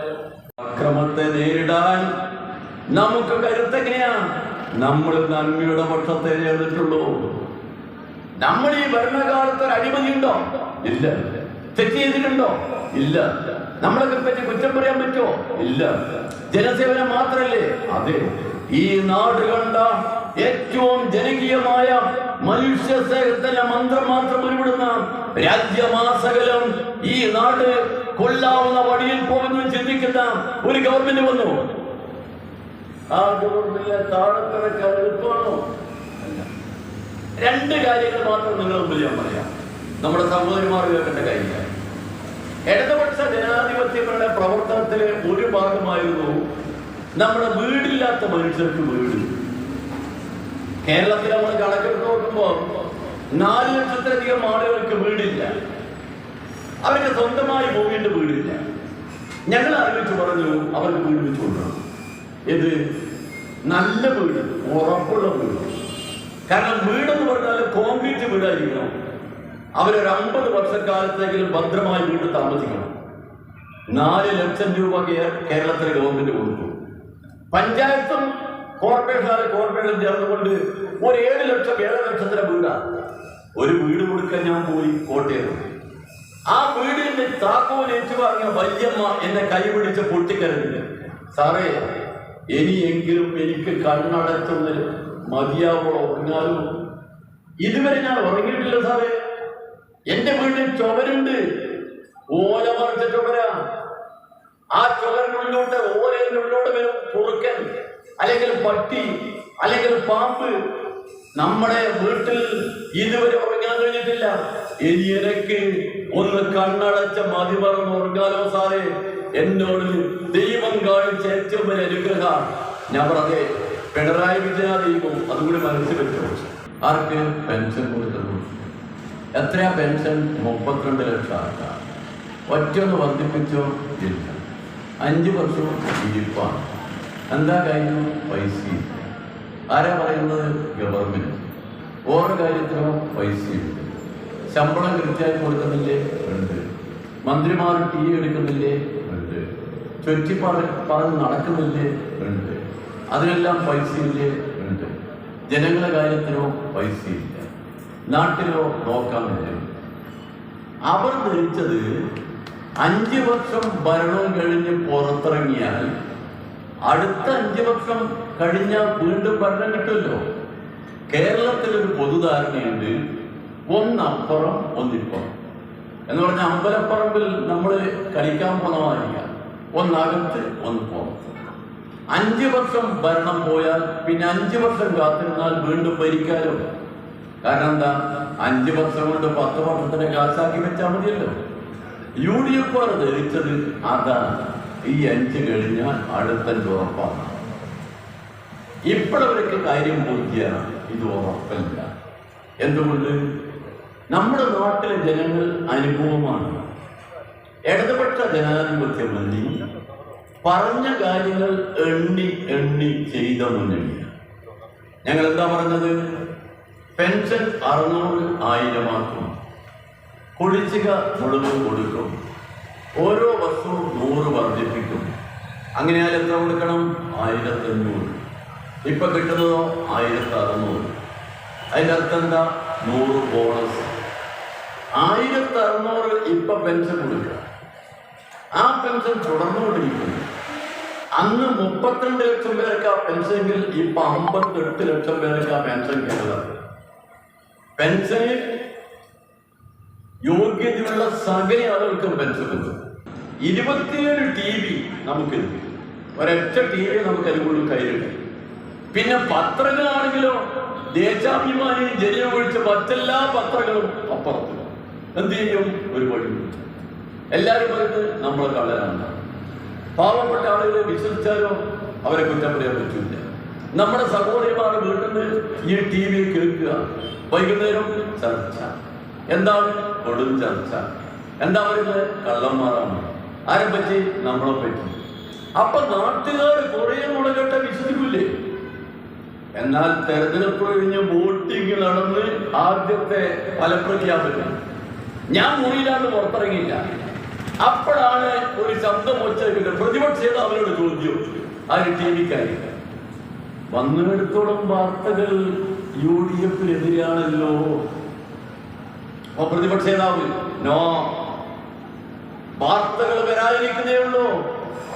അക്രമത്തെ നേരിടാൻ നമുക്ക് കരുത്തെങ്ങനെയാ? നമ്മൾ നന്മയുടെ പക്ഷത്തെ ചേർന്നിട്ടുള്ളൂ. നമ്മൾ ഈ ഭരണകാലത്ത് ഒരു അഴിമതി ഉണ്ടോ? ഇല്ല. തെറ്റ് ചെയ്തിട്ടുണ്ടോ? ഇല്ല. നമ്മളെ പറ്റി കുറ്റം പറയാൻ പറ്റുമോ? ഇല്ല. ജനസേവനം മാത്രല്ലേ? അതെ. ഈ നാട് കണ്ട ഏറ്റവും ജനകീയമായ മനുഷ്യ സ്നേഹത്തിന്റെ മന്ത്രം മാത്രം ഉരുവിടുന്ന രാജ്യമാസകലം ഈ നാട് കൊല്ലാവുന്ന വഴിയിൽ പോകുന്നു ചിന്തിക്കുന്ന ഒരു ഗവൺമെന്റ് വന്നു. ആ ഗവൺമെന്റിലെ താഴെത്തിറക്കാൻ എളുപ്പമാണോ? അല്ല. 2 കാര്യങ്ങൾ മാത്രം നിങ്ങളുടെ മുമ്പിൽ ഞാൻ പറയാം. നമ്മുടെ സഹോദരിമാർ കേൾക്കേണ്ട കാര്യങ്ങൾ. ഇടതുപക്ഷ ജനാധിപത്യങ്ങളുടെ പ്രവർത്തനത്തിലെ ഒരു ഭാഗമായിരുന്നു നമ്മുടെ വീടില്ലാത്ത മനുഷ്യർക്ക് വീട്. കേരളത്തിൽ നമ്മൾ കണക്കെടുത്ത് നോക്കുമ്പോൾ 4 ലക്ഷത്തിലധികം ആളുകൾക്ക് വീടില്ല. അവർക്ക് സ്വന്തമായി പോകേണ്ട വീടില്ല. ഞങ്ങൾ ആലോചിച്ച് പറഞ്ഞു അവർക്ക് വീട് വെച്ച് കൊടുക്കണം. ഇത് നല്ല വീട്, ഉറപ്പുള്ള വീട്. കാരണം വീടെന്ന് പറഞ്ഞാൽ കോൺക്രീറ്റ് വീടായിരിക്കണം. അവരൊരു 50 വർഷക്കാലത്തെങ്കിലും ഭദ്രമായി വീട് താമസിക്കണം. 4 ലക്ഷം രൂപ കേരളത്തിലെ ഗവൺമെന്റ് കൊടുത്തു. പഞ്ചായത്തും കോർപ്പറേഷൻ ചേർന്നുകൊണ്ട് ഒരു 7 ലക്ഷത്തിന്റെ വീടാണ്. ഒരു വീട് കൊടുക്കാൻ ഞാൻ പോയി കോട്ടയം. ആ വീടിന്റെ താക്കോൽ ഏറ്റുവാങ്ങിയ വല്യമ്മ എന്നെ കൈപിടിച്ച് പൊട്ടിക്കരഞ്ഞില്ല. സാറേ, ഇനിയെങ്കിലും എനിക്ക് കണ്ണടച്ചുന്നതിൽ മതിയാവോളോ ഉറങ്ങാലോ? ഇതുവരെ ഞാൻ ഉറങ്ങിയിട്ടില്ല സാറേ. എന്റെ വീട്ടിൽ ചുവരുണ്ട്, ഓല മറിച്ച ചുവരാ. ആ ചുവരിനുള്ളിലോട്ട്, ഓലയിനുള്ളിലോട്ട് വരും കുറുക്കൻ, അല്ലെങ്കിൽ പട്ടി, അല്ലെങ്കിൽ പാമ്പ്. നമ്മുടെ വീട്ടിൽ ഇതുവരെ ഉറങ്ങാൻ കഴിഞ്ഞിട്ടില്ല. ഇനി എനിക്ക് ഒന്ന് കണ്ണടച്ച മതി പറഞ്ഞ് ഉറങ്ങാലോ സാറേ, എന്നോട് ദൈവം കാണിച്ച ഏറ്റവും വലിയ അനുഗ്രഹം. ഞാൻ പറഞ്ഞേ, പിണറായി വിജയൻ ദൈവം അതുകൂടി മനസ്സിൽ വെച്ചു. ആർക്ക് പെൻഷൻ കൊടുക്കുന്നു? എത്രയാ പെൻഷൻ? 32 ലക്ഷം ആൾക്കാർ. ഒറ്റൊന്ന് വർദ്ധിപ്പിച്ചോ? ഇല്ല. 5 വർഷവും ഇരിപ്പാണ്. എന്താ കഴിഞ്ഞു? പൈസ. ആരാ പറയുന്നത്? ഗവൺമെന്റ്. ഓരോ കാര്യത്തിനും പൈസയുണ്ട്. ശമ്പളം കൃത്യമായി കൊടുക്കുന്നില്ലേ? ഉണ്ട്. മന്ത്രിമാർ ടി വി എടുക്കുന്നില്ലേ? ഉണ്ട്. ചുറ്റി പറഞ്ഞ് നടക്കുന്നില്ലേ? ഉണ്ട്. അതിനെല്ലാം പൈസയില്ലേ? ഉണ്ട്. ജനങ്ങളുടെ കാര്യത്തിനോ പൈസയില്ല. നാട്ടിലോ നോക്കാമില്ല. അവർ ധരിച്ചത് 5 വർഷം ഭരണം കഴിഞ്ഞ് പുറത്തിറങ്ങിയാൽ അടുത്ത 5 വർഷം കഴിഞ്ഞാൽ വീണ്ടും ഭരണം കിട്ടുമല്ലോ. കേരളത്തിലൊരു പൊതുധാരണയുണ്ട്, ഒന്നപ്പുറം ഒന്നിപ്പുറം എന്ന് പറഞ്ഞാൽ അമ്പലപ്പറമ്പിൽ നമ്മൾ കളിക്കാൻ പോകുന്നതായിരിക്കാം, ഒന്നകത്ത് ഒന്ന് പുറത്ത്. 5 വർഷം ഭരണം പോയാൽ പിന്നെ 5 വർഷം കാത്തിരുന്നാൽ വീണ്ടും ഭരിക്കാലോ. കാരണം എന്താ? 5 വർഷം കൊണ്ട് 10 വർഷത്തിന് കാശാക്കി വെച്ചാൽ മതിയല്ലോ. UDF ധരിച്ചത് അതാണ്. ഈ 5 കഴിഞ്ഞാൽ അടുത്ത ഉറപ്പാണ്. ഇപ്പോഴവർക്ക് കാര്യം പൂർത്തിയാണ്, ഇത് ഉറപ്പല്ല. എന്തുകൊണ്ട്? നമ്മുടെ നാട്ടിലെ ജനങ്ങൾ അനുഭവമാണ്. ഇടതുപക്ഷ ജനാധിപത്യ മുന്നണി പറഞ്ഞ കാര്യങ്ങൾ എണ്ണി ചെയ്ത മുന്നണിയാണ്. ഞങ്ങൾ എന്താ പറഞ്ഞത്? പെൻഷൻ 600,000 ആക്കും, കുടിശ്ശിക മുഴുവൻ കൊടുക്കും, ഓരോ വർഷവും 100 വർദ്ധിപ്പിക്കും. അങ്ങനെയാൽ എത്ര കൊടുക്കണം? 1500. ഇപ്പൊ കിട്ടുന്നതോ 1600. അതിൻ്റെ അർത്ഥം എന്താ? 100 ബോണസ്. 1600 ഇപ്പൊ പെൻഷൻ കൊടുക്കുക. ആ പെൻഷൻ തുടർന്നുകൊണ്ടിരിക്കുന്നു. അന്ന് 32 ലക്ഷം പേർക്ക് ആ പെൻഷനെങ്കിൽ ഇപ്പൊ 58 ലക്ഷം പേർക്ക് ആ പെൻഷൻ കേരളത്തിൽ. പെൻഷന് യോഗ്യതയുള്ള സകല ആളുകൾക്കും പെൻഷൻ കിട്ടും. 27 TV നമുക്ക് ഒരൊറ്റ TV നമുക്ക് അതിനുള്ളിൽ കയ്യിലുണ്ട്. പിന്നെ പത്രങ്ങളാണെങ്കിലോ ദേശാഭിമാനി ജനം ഒഴിച്ച് മറ്റെല്ലാ പത്രങ്ങളും അപ്പുറത്ത്. എന്ത് ചെയ്യും? ഒരു വഴി. എല്ലാവരും പറയുന്നത് നമ്മളെ കള്ളരാണ്. പാവപ്പെട്ട ആളുകളെ വിശ്വസിച്ചാലോ അവരെ കുറ്റം പറയാൻ പറ്റില്ല. നമ്മുടെ സഹോദരിമാർ വീട്ടിൽ നിന്ന് ഈ TV കേൾക്കുക, വൈകുന്നേരം ചർച്ച. എന്താണ്? കൊടും ചർച്ച. എന്താ പറയുന്നത്? കള്ളന്മാരാണ്. ആരെ പറ്റി? നമ്മളെ പറ്റി. അപ്പൊ നാട്ടുകാർ കുറെ മുളകെട്ട വിശ്വസിക്കില്ലേ? എന്നാൽ തെരഞ്ഞെടുപ്പ് കഴിഞ്ഞ് വോട്ടിംഗ് നടന്ന് ആദ്യത്തെ ഫലപ്രഖ്യാപനം ഞാൻ മുറിയിലാണ്ട് പുറത്തിറങ്ങിയില്ല. അപ്പോഴാണ് ഒരു ശബ്ദം ഒച്ചയില്ല. പ്രതിപക്ഷ അവരോട് ചോദ്യം, ആര്? TV-ക്കാരി. വന്നിടത്തോളം വാർത്തകൾ UDF-നെതിരെയാണല്ലോ. അപ്പൊ പ്രതിപക്ഷ നേതാവ് നോ, വാർത്തകൾ വരാതിരിക്കുന്നേ ഉള്ളൂ.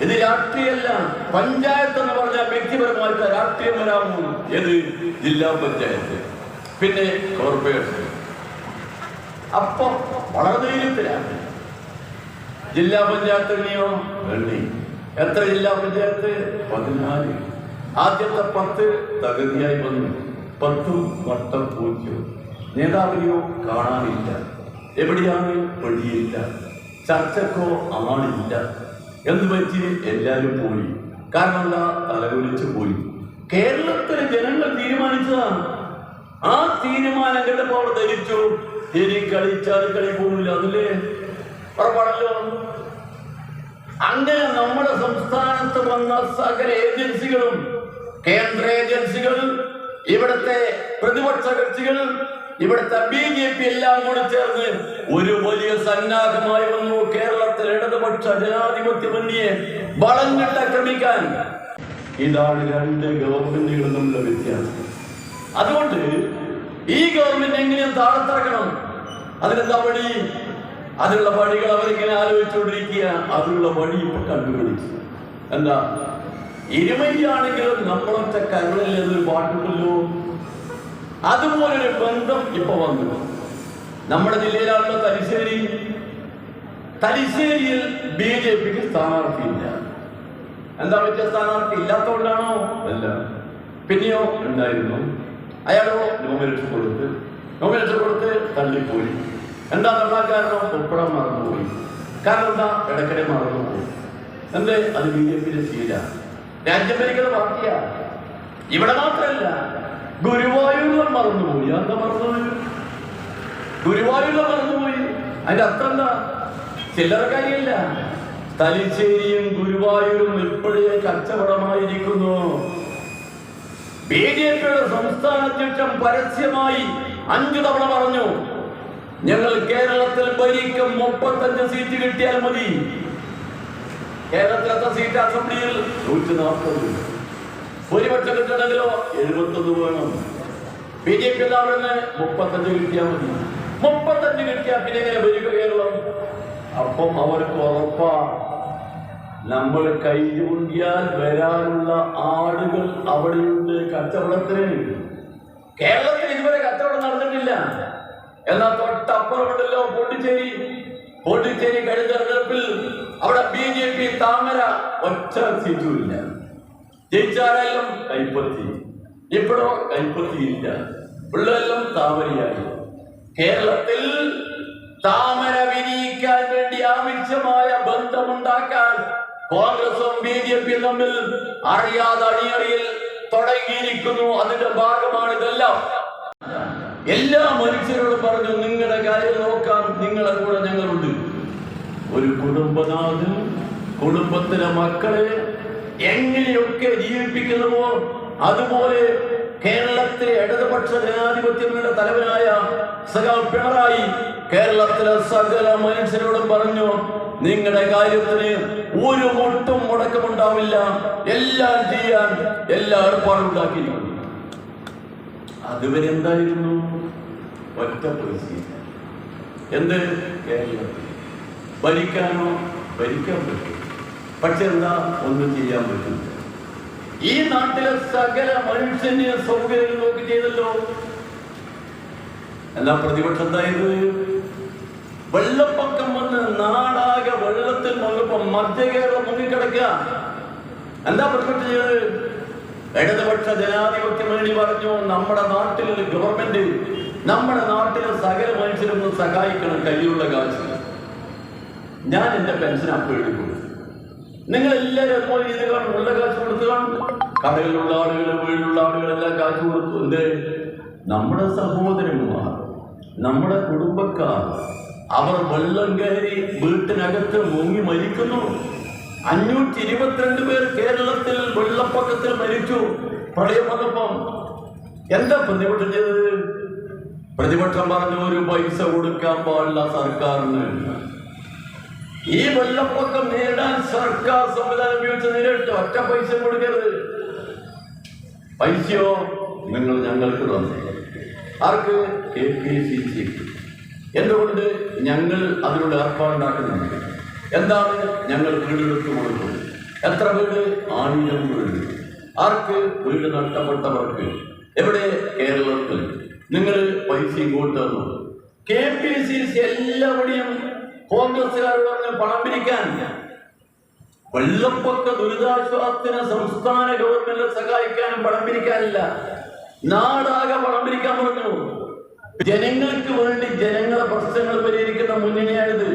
ഇത് രാഷ്ട്രീയമല്ല. പഞ്ചായത്ത് എന്ന് പറഞ്ഞാൽ വ്യക്തിപരമായിട്ട് രാഷ്ട്രീയം വരാമോ? ഏത്? ജില്ലാ പഞ്ചായത്ത്, പിന്നെ കോർപ്പറേഷൻ. അപ്പൊ വളരെ ധൈര്യത്തിലാണ്. ജില്ലാ പഞ്ചായത്ത് എണ്ണിയോ? എണ്ണി. എത്ര ജില്ലാ പഞ്ചായത്ത്? 14. ആദ്യത്തെ 10 തകതിയായി വന്നു. 10 വട്ടം 0. നേതാവിനെയോ കാണാനില്ല. എവിടെയാണ്? വഴിയില്ല. ചർച്ചക്കോ ആളില്ല. എന്ന് പറ്റി എല്ലാവരും പോയി. കാരണം എന്താ? തലകുലിച്ച് പോയി. കേരളത്തിലെ ജനങ്ങൾ തീരുമാനിച്ചതാണ്. ആ തീരുമാനം കേട്ടപ്പോൾ അവർ ധരിച്ചു ഇനി കളിച്ചാൽ കളി പോകില്ല. അതില്ലേ ഉറപ്പാണല്ലോ. അങ്ങനെ നമ്മുടെ സംസ്ഥാനത്ത് വന്ന സകല ഏജൻസികളും, കേന്ദ്ര ഏജൻസികൾ, ഇവിടുത്തെ പ്രതിപക്ഷ കക്ഷികൾ, ഇവിടുത്തെ BJP എല്ലാം കൂടി ചേർന്ന് ഒരു വലിയ സന്നാഹമായി വന്നു കേരളത്തിൽ ഇടതുപക്ഷ ജനാധിപത്യ മുന്നണിയെ വളഞ്ഞിട്ട് ആക്രമിക്കാൻ. ഇതാണ് 2 ഗവൺമെന്റുകളും തമ്മിലുള്ള വ്യത്യാസം. അതുകൊണ്ട് ഈ ഗവൺമെന്റ് എങ്ങനെയും താഴത്തിറക്കണം. അതിനെന്താ വഴി? അതിനുള്ള വഴികൾ അവരിങ്ങനെ ആലോചിച്ചുകൊണ്ടിരിക്കുക. അതിനുള്ള വഴി ഇപ്പൊ കണ്ടുപിടിച്ചു. എന്താ? ഇരുമയ്യാണെങ്കിലും നമ്മളൊക്കെ കരുണല്ലേ എന്നൊരു പാട്ടുണ്ടല്ലോ. അതുപോലൊരു ബന്ധം ഇപ്പൊ വന്നു. നമ്മുടെ ജില്ലയിലാണല്ലോ തലശ്ശേരി. തലശ്ശേരിയിൽ BJP-ക്ക് സ്ഥാനാർത്ഥിയില്ല. എന്താ പറ്റിയ? സ്ഥാനാർത്ഥി ഇല്ലാത്തതുകൊണ്ടാണോ? അല്ല. പിന്നെയോ ഉണ്ടായിരുന്നു. അയാളോ നോമിനേഷൻ കൊടുത്ത് തള്ളിപ്പോയി. എന്താ കാരണം? ഉൾപ്പെടാൻ മറന്നുപോയി. കാരണം എന്താ? ഇടയ്ക്കിടെ മറന്നുപോയി. എന്തേ? അത് BJPയുടെ ശീല. രാജ്യം ഭരിക്കുന്ന പാർട്ടിയാ. ഇവിടെ മാത്രമല്ല, ഗുരുവായൂരിലും മറന്നുപോയി. എന്താ മറന്നുപോയി? ഗുരുവായൂരിലും മറന്നുപോയി. അതിന്റെ അർത്ഥം എന്താ? ചില്ലറ കാര്യമില്ല. തലശ്ശേരിയും ഗുരുവായൂരും ഇപ്പോഴേ കച്ചവടമായിരിക്കുന്നു. BJPയുടെ സംസ്ഥാന അധ്യക്ഷൻ പരസ്യമായി 5 തവണ പറഞ്ഞു, ഞങ്ങൾ കേരളത്തിൽ ഭരിക്കും 35 സീറ്റ് കിട്ടിയാൽ മതി. കേരളത്തിലത്തെ സീറ്റ് അസംബ്ലിയിൽ 140. ഭൂരിപക്ഷം കിട്ടണമെങ്കിലോ 71 വേണം. BJP 35 കിട്ടിയാൽ മതി. 35 കിട്ടിയാൽ പിന്നെ എങ്ങനെ ഭരിക്കുക കേരളം? അപ്പം അവർക്ക് ഉറപ്പാ, നമ്മൾ കൈ ചൂണ്ടിയാൽ വരാനുള്ള ആളുകൾ അവിടെയുണ്ട് കച്ചവടത്തിന്. കേരളത്തിൽ ഇതുവരെ കച്ചവടം നടന്നിട്ടില്ല. എന്നാൽ തൊട്ടപ്പുറമുണ്ടല്ലോ പോണ്ടിച്ചേരി കഴിഞ്ഞ തെരഞ്ഞെടുപ്പിൽ അവിടെ BJP താമര ഒറ്റ സീറ്റുമില്ല. ജയിച്ചാരെല്ലാം കൈപ്പത്തി. ഇപ്പോഴോ കൈപ്പത്തിയില്ല, ഉള്ളതെല്ലാം താമരയായി. കേരളത്തിൽ താമര വിരിയിക്കാൻ വേണ്ടി ആവശ്യമായ ബന്ധമുണ്ടാക്കാൻ കോൺഗ്രസും BJPയും തമ്മിൽ അറിയാതെ അണിയറിയിൽ തുടങ്ങിയിരിക്കുന്നു. അതിന്റെ ഭാഗമാണ് ഇതെല്ലാം. എല്ലാ മനുഷ്യരോടും പറഞ്ഞു, നിങ്ങളുടെ കാര്യം നോക്കാൻ നിങ്ങളുടെ കൂടെ ഞങ്ങളുണ്ട്. ഒരു കുടുംബനാഥൻ കുടുംബത്തിലെ മക്കളെ എങ്ങനെയൊക്കെ ജീവിപ്പിക്കുന്നുവോ അതുപോലെ കേരളത്തിലെ ഇടതുപക്ഷ ജനാധിപത്യങ്ങളുടെ തലവനായ സഖാവ് പിണറായി കേരളത്തിലെ സകല മനുഷ്യരോടും പറഞ്ഞു, നിങ്ങളുടെ കാര്യത്തിന് ഒരു മുട്ടും മുടക്കമുണ്ടാവില്ല, എല്ലാം ചെയ്യാൻ എല്ലാ ഏർപ്പാടും ഉണ്ടാക്കിയിരിക്കുന്നു. അതുവരെ എന്തായിരുന്നു? ഒറ്റ പോലീസ്. എന്ത്? കേരളത്തിൽ ഭരിക്കാനോ? ഭരിക്കാൻ പറ്റും, പക്ഷെ എന്താ? ഒന്നും ചെയ്യാൻ പറ്റില്ല. ഈ നാട്ടിലെ സകല മനുഷ്യന് സൗകര്യം നോക്കി ചെയ്തല്ലോ. എല്ലാ പ്രതിപക്ഷം എന്തായത്? വെള്ളപ്പൊക്കം വന്ന് നാടാകെ വെള്ളത്തിൽ വന്നപ്പോ മധ്യ കേരളം മുങ്ങിക്കിടക്കുക. എന്താ പ്രതിപക്ഷം ചെയ്തത്? ഇടതുപക്ഷ ജനാധിപത്യം വേണ്ടി പറഞ്ഞു, നമ്മുടെ നാട്ടിലെ ഗവൺമെന്റ് നമ്മുടെ നാട്ടിലെ സകല മനുഷ്യരൊന്ന് സഹായിക്കണം, കയ്യിലുള്ള കാശ്. ഞാൻ എന്റെ പെൻഷൻ അപ്പോൾ എടുക്കും. നിങ്ങൾ എല്ലാവരും അതുപോലെ ചെയ്ത് കാണും, ഉള്ള കാശ് കൊടുത്തു കാണും. കടയിലുള്ള ആളുകൾ, വീട്ടിലുള്ള ആളുകളെല്ലാം കാശ് കൊടുത്തു. എന്ത്? നമ്മുടെ സഹോദരന്മാർ, നമ്മുടെ കുടുംബക്കാർ, അവർ വെള്ളം കയറി വീട്ടിനകത്ത് മുങ്ങി മരിക്കുന്നു. 522 പേർ കേരളത്തിൽ വെള്ളപ്പൊക്കത്തിൽ മരിച്ചു. പ്രളയം വന്നപ്പം എന്താ പ്രതിപക്ഷം ചെയ്തത്? പ്രതിപക്ഷം പറഞ്ഞു, ഒരു പൈസ കൊടുക്കാൻ പാടില്ല സർക്കാരിന്. ഈ വെള്ളപ്പൊക്കം നേരിടാൻ സർക്കാർ സംവിധാനം ഉപയോഗിച്ച് നേരിട്ട് ഒറ്റ പൈസ കൊടുക്കരുത്. പൈസയോ നിങ്ങൾ ഞങ്ങൾക്ക് തന്നു. ആർക്ക്? KPCC. എന്തുകൊണ്ട്? ഞങ്ങൾ അതിനുള്ള ഏർപ്പാടുണ്ടാക്കുന്നുണ്ട്. എന്താണ്? ഞങ്ങൾ വീടെടുത്ത് കൊടുക്കും. എത്ര വീട്? 1000 വീട്. ആർക്ക്? വീട് നഷ്ടപ്പെട്ടവർക്ക്. എവിടെ? കേരളത്തിൽ. നിങ്ങൾ പൈസ ഇങ്ങോട്ട് തന്നു. KPCC എല്ലാവരെയും കോൺഗ്രസുകാരോട് പറഞ്ഞ് പണം പിരിക്കാൻ. വെള്ളപ്പൊക്ക ദുരിതാശ്വാസത്തിന് സംസ്ഥാന ഗവൺമെന്റിനെ സഹായിക്കാനും പണം പിരിക്കാനില്ല, നാടാകെ പണം പിരിക്കാൻ പറഞ്ഞു. ജനങ്ങൾക്ക് വേണ്ടി ജനങ്ങളെ പ്രശ്നങ്ങൾ പരിഹരിക്കുന്ന മുന്നണിയാണിത്.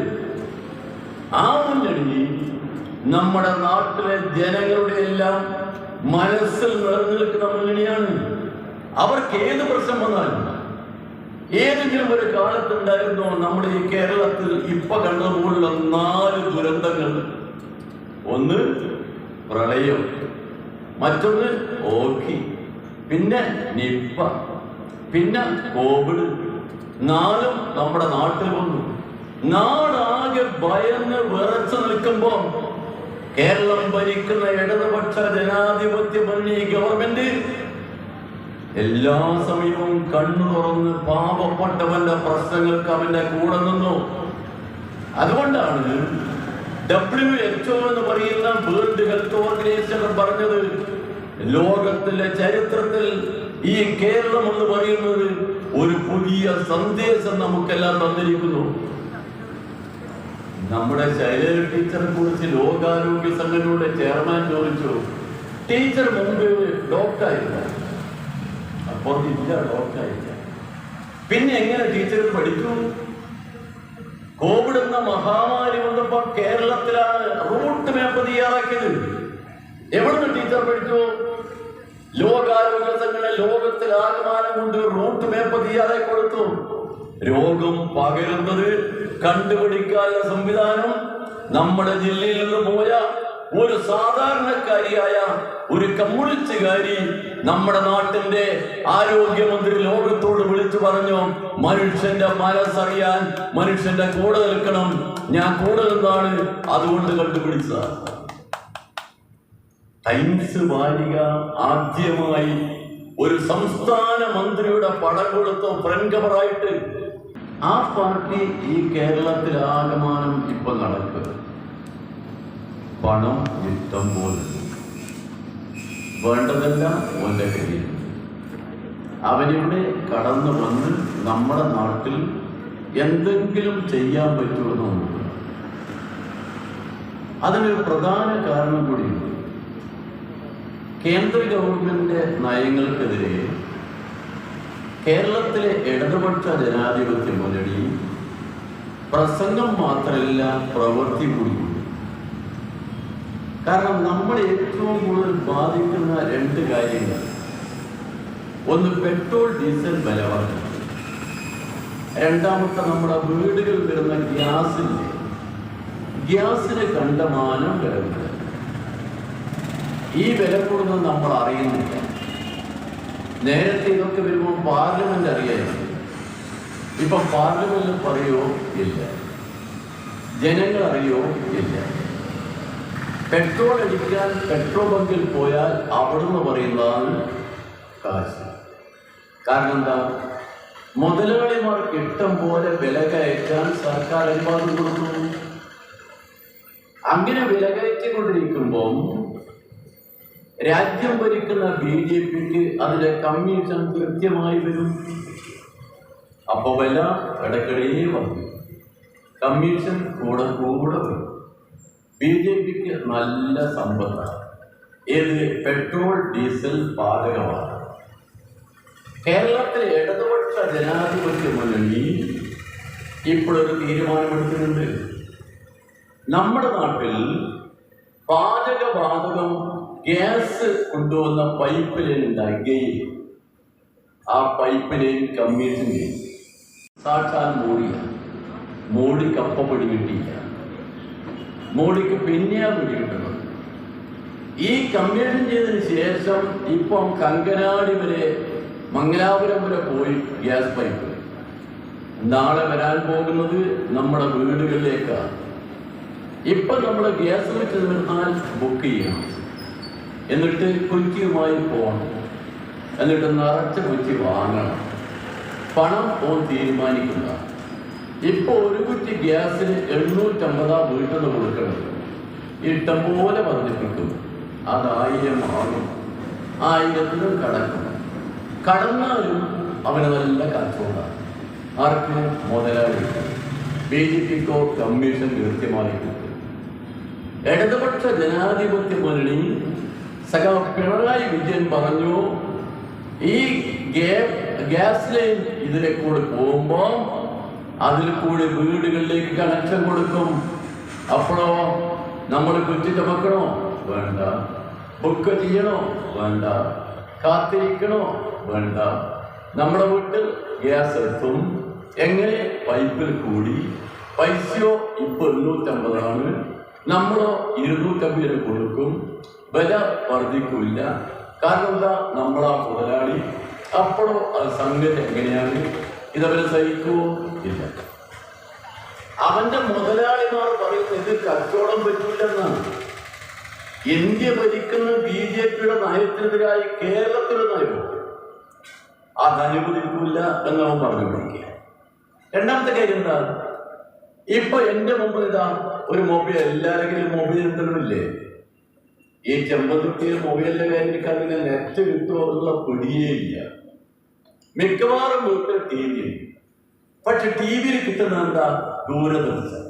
ആ മുന്നണി നമ്മുടെ നാട്ടിലെ ജനങ്ങളുടെ എല്ലാം മനസ്സിൽ നിറഞ്ഞു നിൽക്കുന്ന മുന്നണിയാണ്. അവർക്ക് ഏത് പ്രശ്നം വന്നാലും ഏതെങ്കിലും ഒരു കാലത്തുണ്ടായിരുന്നോ നമ്മുടെ ഈ കേരളത്തിൽ ഇപ്പൊ കണ്ടതുപോലുള്ള 4 ദുരന്തങ്ങൾ? ഒന്ന് പ്രളയം, മറ്റൊന്ന് ഓഖി, പിന്നെ നിപ്പ, പിന്നെ കോവിഡ്. 4ഉം നമ്മുടെ നാട്ടിൽ വന്നു. നാടാകെ ഭയന്ന് വിറച്ചു നിൽക്കുമ്പോ കേരളം ഭരിക്കുന്ന ഇടതുപക്ഷ ജനാധിപത്യ മുന്നണി ഗവൺമെന്റ് എല്ലാ സമയവും കണ്ണു തുറന്ന് പാവപ്പെട്ടവന്റെ പ്രശ്നങ്ങൾക്ക് അവന്റെ കൂടെ നിന്നു. അതുകൊണ്ടാണ് WHO എന്ന് പറയുന്ന വേൾഡ് ഹെൽത്ത് ഓർഗനൈസേഷൻ പറഞ്ഞത്, ലോകത്തിലെ ചരിത്രത്തിൽ ഈ കേരളം എന്ന് പറയുന്നത് ഒരു പുതിയ സന്ദേശം നമുക്കെല്ലാം തന്നിരിക്കുന്നു. നമ്മുടെ ശൈലജ ടീച്ചറെ കുറിച്ച് ലോകാരോഗ്യ സംഘടനയുടെ ചെയർമാൻ ചോദിച്ചു, ടീച്ചർ മുമ്പ് ഡോക്ടറായില്ല, അപ്പോൾ ഇല്ല ഡോക്ടറായില്ല, പിന്നെ എങ്ങനെ ടീച്ചർ പഠിച്ചു? കോവിഡ് എന്ന മഹാമാരി വന്നപ്പോൾ കേരളത്തിലാണ് റൂട്ട് മാപ്പ് തയ്യാറാക്കിയത്. എവിടുന്ന് ടീച്ചർ പഠിച്ചു? ലോകാരോഗ്യ സംഘടന ലോകത്തിലാകമാനം കൊണ്ട് റൂട്ട് മാപ്പ് തയ്യാറാക്കി കൊടുത്തു. രോഗം പകരുന്നത് കണ്ടുപിടിക്കാനുള്ള സംവിധാനം നമ്മുടെ ജില്ലയിൽ നിന്ന് പോയ ഒരു സാധാരണക്കാരിയായ ഒരു കമ്മ്യൂണിസ്റ്റുകാരി നമ്മുടെ നാട്ടിന്റെ ആരോഗ്യമന്ത്രി ലോകത്തോട് വിളിച്ചു പറഞ്ഞു, മനുഷ്യന്റെ മനസ്സറിയാൻ മനുഷ്യന്റെ കൂടെ നിൽക്കണം, ഞാൻ കൂടെ നിന്നാണ് അതുകൊണ്ട് കണ്ടുപിടിച്ചത്. ടൈംസ് വാരിക ആദ്യമായി ഒരു സംസ്ഥാന മന്ത്രിയുടെ പടം കൊടുത്തു ഫ്രണ്ട് കവറായിട്ട്. ആ പാർട്ടി ഈ കേരളത്തിലാകമാനം ഇപ്പൊ നടക്കുക. പണം ഇഷ്ടം പോലെ, വേണ്ടതെല്ലാം ഓന്റെ കയ്യിൽ. അവനിവിടെ കടന്നു വന്ന് നമ്മുടെ നാട്ടിൽ എന്തെങ്കിലും ചെയ്യാൻ പറ്റുമെന്ന് നോക്കുക. അതിനൊരു പ്രധാന കാരണം കൂടിയുണ്ട്. കേന്ദ്ര ഗവൺമെന്റിന്റെ നയങ്ങൾക്കെതിരെ കേരളത്തിലെ ഇടതുപക്ഷ ജനാധിപത്യ മുന്നണി പ്രസംഗം മാത്രമല്ല പ്രവൃത്തി കൂടിയുണ്ട്. കാരണം നമ്മൾ ഏറ്റവും കൂടുതൽ ബാധിക്കുന്ന രണ്ട് കാര്യങ്ങൾ, ഒന്ന് പെട്രോൾ ഡീസൽ വില വർധന, രണ്ടാമത്തെ നമ്മുടെ വീടുകളിൽ വരുന്ന ഗ്യാസിന് കണ്ടമാനം വില കൂടുക. ഈ വില കൂടുന്നത് നമ്മൾ അറിയുന്നില്ല. നേരത്തെ ഇതൊക്കെ വരുമ്പോൾ പാർലമെന്റ് അറിയായിരുന്നു. ഇപ്പൊ പാർലമെന്റ് പറയോ ഇല്ല, ജനങ്ങൾ അറിയോ ഇല്ല. പെട്രോൾ അടിക്കാൻ പെട്രോൾ ബങ്കിൽ പോയാൽ അവിടുന്ന് പറയുന്നതാണ് കാശ്. കാരണം എന്താ? മുതലാളിമാർക്ക് ഇഷ്ടം പോലെ വില കയറ്റാൻ സർക്കാർ അനുവാദം കൊടുക്കുന്നു. അങ്ങനെ വില കയറ്റിക്കൊണ്ടിരിക്കുമ്പം രാജ്യം ഭരിക്കുന്ന BJPക്ക് അതിലെ കമ്മീഷൻ കൃത്യമായി വരും. അപ്പൊ വില ഇടയ്ക്കിടയെ വന്നു, കമ്മീഷൻ കൂടെ വരും. BJPക്ക് നല്ല സമ്പത്താണ്. ഏത്? പെട്രോൾ ഡീസൽ പാചകമാണ്. കേരളത്തിലെ ഇടതുപക്ഷ ജനാധിപത്യ മുന്നണി ഇപ്പോഴൊരു തീരുമാനമെടുക്കുന്നുണ്ട്. നമ്മുടെ നാട്ടിൽ പാചകവാതകം ഗ്യാസ് കൊണ്ടുവന്ന പൈപ്പ് ലൈൻ ഉണ്ടാക്കുകയും ആ പൈപ്പ് ലൈൻ കമ്മീഷൻ ചെയ്യും. സാക്ഷാൽ മോഡിക്ക് അപ്പം പിടി കിട്ടിയില്ല, മോഡിക്ക് പിന്നെയാ പിടി കിട്ടുന്നത്. ഈ കമ്മീഷൻ ചെയ്തതിന് ശേഷം ഇപ്പം കങ്കനാടി വരെ മംഗലാപുരം വരെ പോയി ഗ്യാസ് പൈപ്പ്. നാളെ വരാൻ പോകുന്നത് നമ്മുടെ വീടുകളിലേക്കാണ്. ഇപ്പൊ നമ്മൾ ഗ്യാസ് വെച്ച് നിന്നാൽ ബുക്ക് ചെയ്യണം, എന്നിട്ട് കുറ്റിയുമായി പോകണം, എന്നിട്ട് നിറച്ച കുറ്റി വാങ്ങണം. പണം ഓൻ തീരുമാനിക്കുക. ഇപ്പൊ ഒരു കുറ്റി ഗ്യാസിന് 850 വീട്ടിൽ നിന്ന് കൊടുക്കണം. ഇഷ്ടം പോലെ വർദ്ധിപ്പിക്കും. അത് 1000 ആകും, 1000നും കടക്കും. കടന്നാലും അവന് നല്ല കച്ചവടമാണ്. ആർക്ക്? മുതലാളി. BJPക്കോ കമ്മീഷൻ കൃത്യമായി കിട്ടും. ഇടതുപക്ഷ ജനാധിപത്യ മുന്നണി പിണറായി വിജയൻ പറഞ്ഞു, ഈ ഗ്യാസ് ലൈൻ ഇതിലെ കൂടെ പോകുമ്പോൾ അതിൽ കൂടി വീടുകളിലേക്ക് കണക്ഷൻ കൊടുക്കും. അപ്പോഴോ നമ്മൾ കുറ്റി ചുമക്കണോ? വേണ്ട. ബുക്ക് ചെയ്യണോ? വേണ്ട. കാത്തിരിക്കണോ? വേണ്ട. നമ്മുടെ വീട്ടിൽ ഗ്യാസ് എത്തും. എങ്ങനെ? പൈപ്പിൽ കൂടി. പൈസയോ ഇപ്പൊ 850, നമ്മളോ 250 കൊടുക്കും. വില വർദ്ധിക്കില്ല. കാരണം എന്താ? നമ്മളാ മുതലാളി. അപ്പോഴോ അത് സംഗതി എങ്ങനെയാണ്? ഇതവരെ സഹിക്കുവോ? ഇല്ല. അവന്റെ മുതലാളിമാർ പറയുന്നത് ഇത് കച്ചവടം പറ്റില്ലെന്നാണ്. ഇന്ത്യ ഭരിക്കുന്ന BJPയുടെ നയത്തിനെതിരായി കേരളത്തിലെ നയം അതനുവദിക്കില്ല എന്നവൻ പറഞ്ഞു കൊടുക്കുക. രണ്ടാമത്തെ കാര്യം എന്താ? ഇപ്പൊ എന്റെ മുമ്പിൽ ഇതാ ഒരു മൊബൈൽ, എല്ലാരെങ്കിലും മൊബൈൽ ഉണ്ടല്ലേ? ഈ ചെമ്പത്തുട്ടിയ മൊബൈലിന്റെ കാര്യത്തിൽ നെറ്റ് കിട്ടുമോ എന്നുള്ള പിടിയേ ഇല്ല. മിക്കവാറും വീട്ടിൽ TV. പക്ഷെ TV കിട്ടുന്ന എന്താ? ദൂരദർശൻ.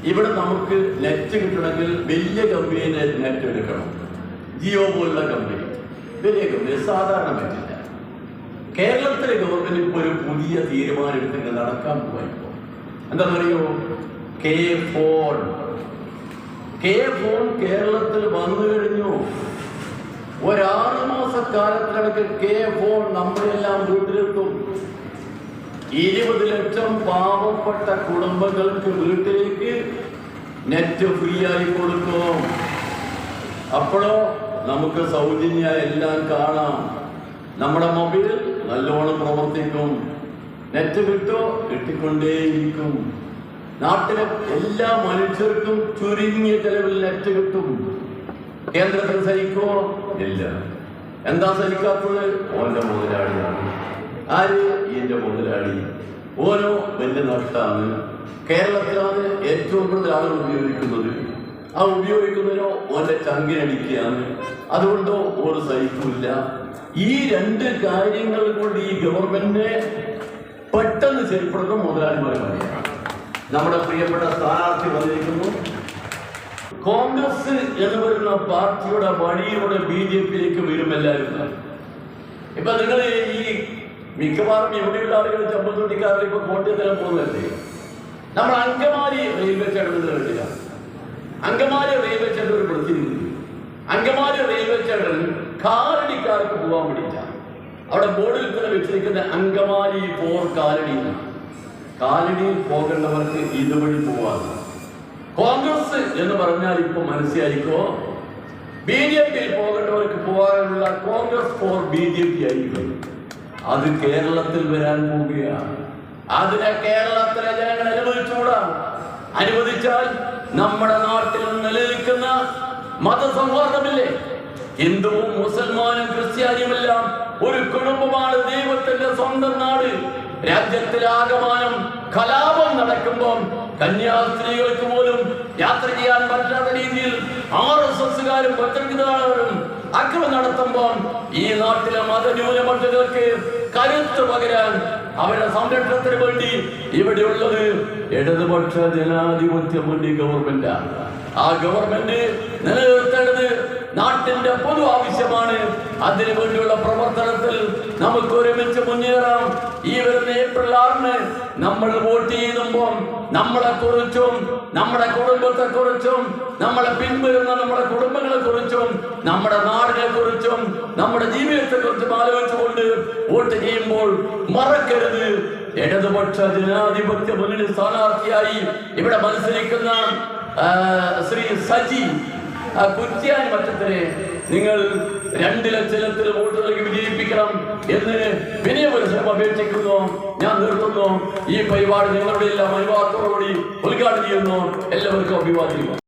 ഇവിടെ നമുക്ക് നെറ്റ് കിട്ടണമെങ്കിൽ വലിയ കമ്പനിയെ നെറ്റ് എടുക്കണം. ജിയോ പോലുള്ള കമ്പനി, വലിയ കമ്പനി, സാധാരണ പറ്റില്ല. കേരളത്തിലെ ഗവൺമെന്റ് ഇപ്പോൾ ഒരു പുതിയ തീരുമാനം എടുത്തിട്ട് നടക്കാൻ പോയപ്പോൾ എന്താണെന്നറിയോ? K phone. കെ ഫോൺ കേരളത്തിൽ വന്നു കഴിഞ്ഞു. 6 മാസക്കാലത്തിനടക്ക് കെ ഫോൺ നമ്മളെല്ലാം വീട്ടിലെത്തും. 20 ലക്ഷം പാവപ്പെട്ട കുടുംബങ്ങൾക്ക് വീട്ടിലേക്ക് നെറ്റ് ഫ്രീ ആയി കൊടുക്കും. അപ്പോഴോ നമുക്ക് സൗജന്യ എല്ലാം കാണാം. നമ്മുടെ മൊബൈൽ നല്ലോണം പ്രവർത്തിക്കും. നെറ്റ് കിട്ടിക്കൊണ്ടേയിരിക്കും. നാട്ടിലെ എല്ലാ മനുഷ്യർക്കും ചുരുങ്ങിയ ചെലവിൽ നെറ്റ് കിട്ടും. കേന്ദ്രത്തിൽ സഹിക്കോ? ഇല്ല. എന്താ സഹിക്കാത്തത്? ഓന്റെ മുതലാളിയാണ്. ആര്? എന്റെ മുതലാളി. ഓരോ വലിയ നഷ്ടമാണ്. കേരളത്തിലാണ് ഏറ്റവും കൂടുതൽ ആളുകൾ ഉപയോഗിക്കുന്നത്. ആ ഉപയോഗിക്കുന്നതിനോ ഓന്റെ ചങ്കിനടിക്കുകയാണ്. അതുകൊണ്ടോ ഒരു സഹിക്കില്ല. ഈ 2 കാര്യങ്ങൾ കൊണ്ട് ഈ ഗവൺമെന്റിനെ പെട്ടെന്ന് ശരിപ്പെടുന്ന മുതലാളിമാരെ മതിയാണ്. നമ്മുടെ പ്രിയപ്പെട്ട സ്ഥാനാർത്ഥി വന്നിരിക്കുന്നു. കോൺഗ്രസ് എന്ന് പറയുന്ന പാർട്ടിയുടെ വഴിയിലൂടെ BJPയിലേക്ക് വീഴും എല്ലാവരും. ഇപ്പൊ നിങ്ങൾ ഈ മിക്കവാറും എവിടെയുള്ള ആളുകൾ ചമ്പത്തൊട്ടിക്കാരിൽ ഇപ്പൊ കോട്ടയത്തിലും പോകുന്നതല്ലേ? നമ്മൾ അങ്കമാലി റെയിൽവേ സ്റ്റേഷനിൽ കണ്ടില്ല. അങ്കമാലി റെയിൽവേ സ്റ്റേഷൻ ഒരു പ്രത്യേകത. അങ്കമാലി റെയിൽവേ സ്റ്റേഷൻ കാലടിക്കാർക്ക് പോകാൻ വേണ്ടിയില്ല. അവിടെ ബോർഡിൽ തന്നെ വെച്ചിരിക്കുന്ന അങ്കമാലി ഫോർ കാലടി. കാലടിയിൽ പോകേണ്ടവർക്ക് ഇതുവഴി പോവാണ്. കോൺഗ്രസ് എന്ന് പറഞ്ഞാൽ ഇപ്പൊ മനസ്സിലായിക്കോ, BJPയിൽ പോകേണ്ടവർക്ക് പോകാനുള്ള കോൺഗ്രസ് ഫോർ BJP ആയിരിക്കും. അത് കേരളത്തിൽ വരാൻ പോവുകയാണ്. അതിനെ കേരളത്തിലെ ജനങ്ങൾ അനുവദിച്ചുകൂടാ. അനുവദിച്ചാൽ നമ്മുടെ നാട്ടിൽ നിലനിൽക്കുന്ന മതസൗഹാർദ്ദമില്ലേ? ഹിന്ദുവും മുസൽമാനും ക്രിസ്ത്യാനിയുമെല്ലാം ഒരു കുടുംബമാണ്. ദൈവത്തിന്റെ സ്വന്തം നാട്. രാജ്യത്തിലാകമാനം കലാപം നടക്കുമ്പോൾ കന്യാസ്ത്രീകൾക്ക് പോലും യാത്ര ചെയ്യാൻ പറ്റാത്ത രീതിയിൽ RSSകാരും പത്രവിധാനവരും അക്രമം നടത്തുമ്പോൾ ഈ നാട്ടിലെ മതന്യൂനപക്ഷങ്ങൾക്ക് കരുത്ത് പകരാൻ അവരുടെ സംരക്ഷണത്തിന് വേണ്ടി ഇവിടെയുള്ളത് ഇടതുപക്ഷ ജനാധിപത്യ മുന്നണി ഗവൺമെന്റാണ്. ആ ഗവൺമെന്റ് നിലനിർത്തേണ്ടത് നാട്ടിന്റെ പൊതു ആവശ്യമാണ്. അതിനു വേണ്ടിയുള്ള പ്രവർത്തനത്തിൽ നമുക്ക് ഒരുമിച്ച് മുന്നേറാം. ഈ വരുന്ന ഏപ്രിൽ 6 നമ്മൾ വോട്ട് ചെയ്യുമ്പോൾ നമ്മളെ കുറിച്ചും നമ്മുടെ കുടുംബത്തെ കുറിച്ചും നമ്മളെ പിൻവരുന്ന നമ്മുടെ കുടുംബങ്ങളെ കുറിച്ചും നമ്മുടെ നാടിനെ കുറിച്ചും നമ്മുടെ ജീവിതത്തെ കുറിച്ചും ആലോചിച്ചുകൊണ്ട് വോട്ട് ചെയ്യുമ്പോൾ മറക്കരുത്, ഇടതുപക്ഷ ജനാധിപത്യ മുന്നണി സ്ഥാനാർത്ഥിയായി ഇവിടെ മത്സരിക്കുന്ന ശ്രീ സജി കുറ്റ്യാനി മറ്റത്തിനെ നിങ്ങൾ 2 ലക്ഷത്തിൽ വോട്ട് നൽകി വിജയിപ്പിക്കണം എന്ന് വിനയപുരസ്സരം അപേക്ഷിക്കുന്നു. ഞാൻ നിർത്തുന്നു. ഈ പരിപാടി നിങ്ങളുടെ എല്ലാം അനുവാദത്തോടുകൂടി ഉദ്ഘാടനം ചെയ്യുന്നു. എല്ലാവർക്കും അഭിവാദ്യം.